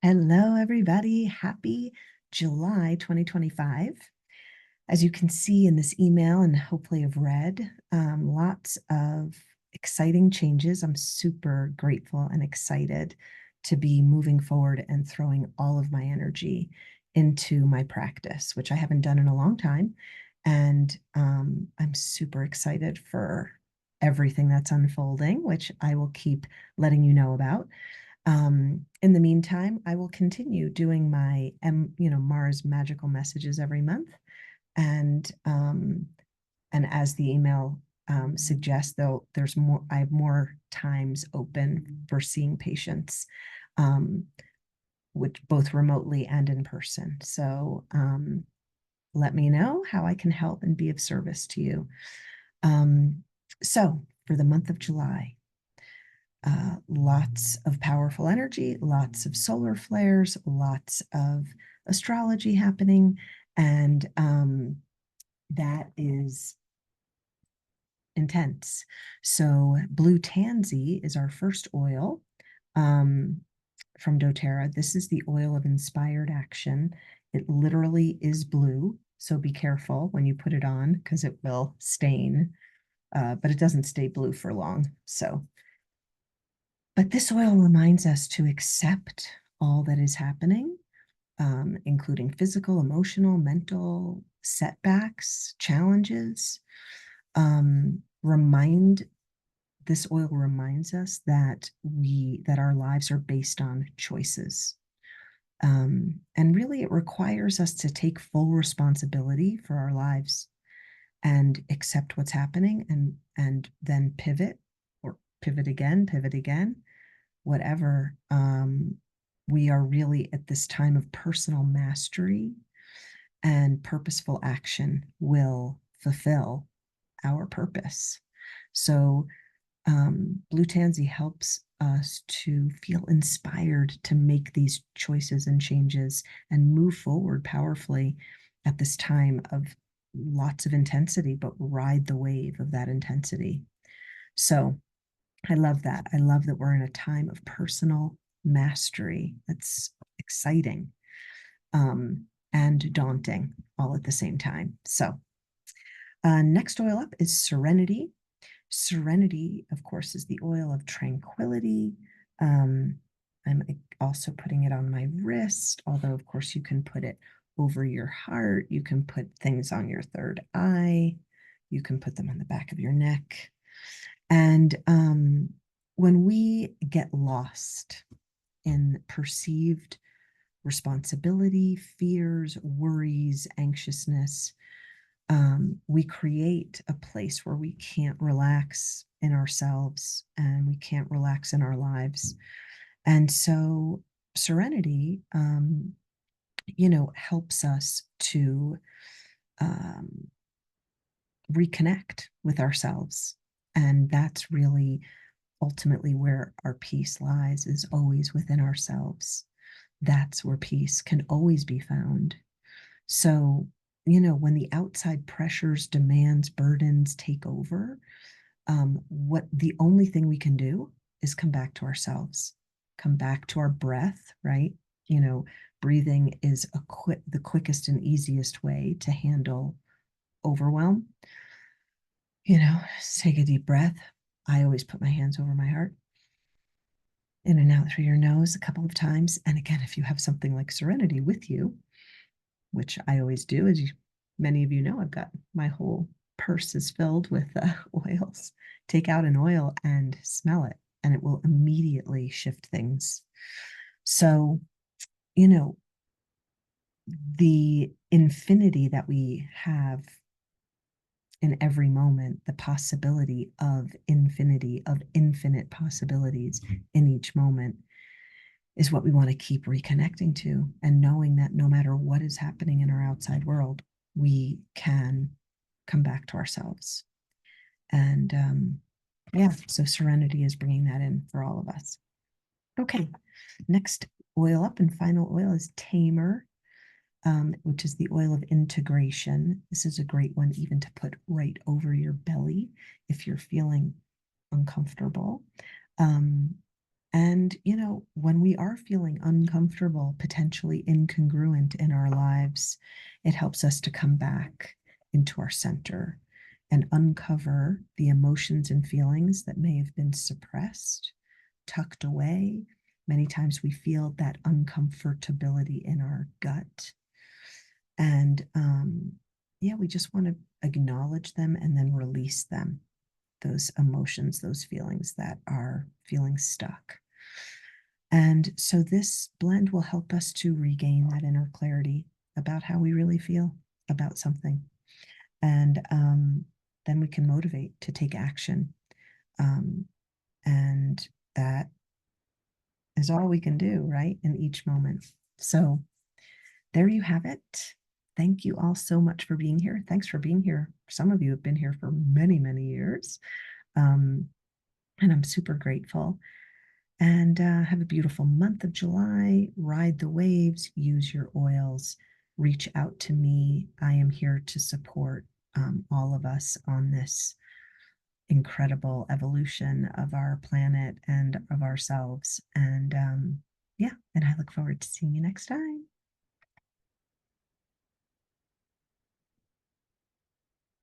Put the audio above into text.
Hello, everybody. Happy July 2025. As you can see in this email and hopefully have read, lots of exciting changes. I'm super grateful and excited to be moving forward and throwing all of my energy into my practice, which I haven't done in a long time. And I'm super excited for everything that's unfolding, which I will keep letting you know about. In the meantime, I will continue doing my, Mars magical messages every month. And, um, and as the email suggests, though, I have more times open for seeing patients, which both remotely and in person. So let me know how I can help and be of service to you. So for the month of July, lots of powerful energy, lots of solar flares, lots of astrology happening, and that is intense. So Blue Tansy is our first oil from dōTERRA. This is the oil of inspired action. It literally is blue, so be careful when you put it on because it will stain, but it doesn't stay blue for long. But this oil reminds us to accept all that is happening, including physical, emotional, mental setbacks, challenges. This oil reminds us that our lives are based on choices. And really, it requires us to take full responsibility for our lives and accept what's happening and then pivot or pivot again, whatever. We are really at this time of personal mastery, and purposeful action will fulfill our purpose. So Blue Tansy helps us to feel inspired to make these choices and changes and move forward powerfully at this time of lots of intensity, but ride the wave of that intensity. So I love that. I love that we're in a time of personal mastery. That's exciting and daunting all at the same time. So next oil up is Serenity. Serenity, of course, is the oil of tranquility. I'm also putting it on my wrist, although, of course, you can put it over your heart. You can put things on your third eye. You can put them on the back of your neck. And when we get lost in perceived responsibility, fears, worries, anxiousness, we create a place where we can't relax in ourselves and we can't relax in our lives. And so Serenity, helps us to reconnect with ourselves. And that's really ultimately where our peace lies, is always within ourselves. That's where peace can always be found. So, when the outside pressures, demands, burdens take over, what the only thing we can do is come back to ourselves, come back to our breath, right? Breathing is the quickest and easiest way to handle overwhelm. Take a deep breath. I always put my hands over my heart, in and out through your nose a couple of times. And again, if you have something like Serenity with you, which I always do, as many of you know, I've got my whole purse is filled with oils. Take out an oil and smell it, and it will immediately shift things. So, the infinity that we have in every moment, the possibility of infinity, of infinite possibilities in each moment, is what we want to keep reconnecting to, and knowing that no matter what is happening in our outside world, we can come back to ourselves. And so Serenity is bringing that in for all of us. Okay, next oil up and final oil is Tamer, which is the oil of integration. This is a great one even to put right over your belly if you're feeling uncomfortable. And And, when we are feeling uncomfortable, potentially incongruent in our lives, it helps us to come back into our center and uncover the emotions and feelings that may have been suppressed, tucked away. Many times we feel that uncomfortability in our gut. And yeah, we just want to acknowledge them and then release them, those emotions, those feelings that are feeling stuck. And so this blend will help us to regain that inner clarity about how we really feel about something. And then we can motivate to take action. Um, and that is all we can do, right, in each moment. So there you have it. Thank you all so much for being here. Thanks for being here. Some of you have been here for many, many years. Um, and I'm super grateful. And have a beautiful month of July. Ride the waves, use your oils, reach out to me. I am here to support all of us on this incredible evolution of our planet and of ourselves. And yeah, and I look forward to seeing you next time.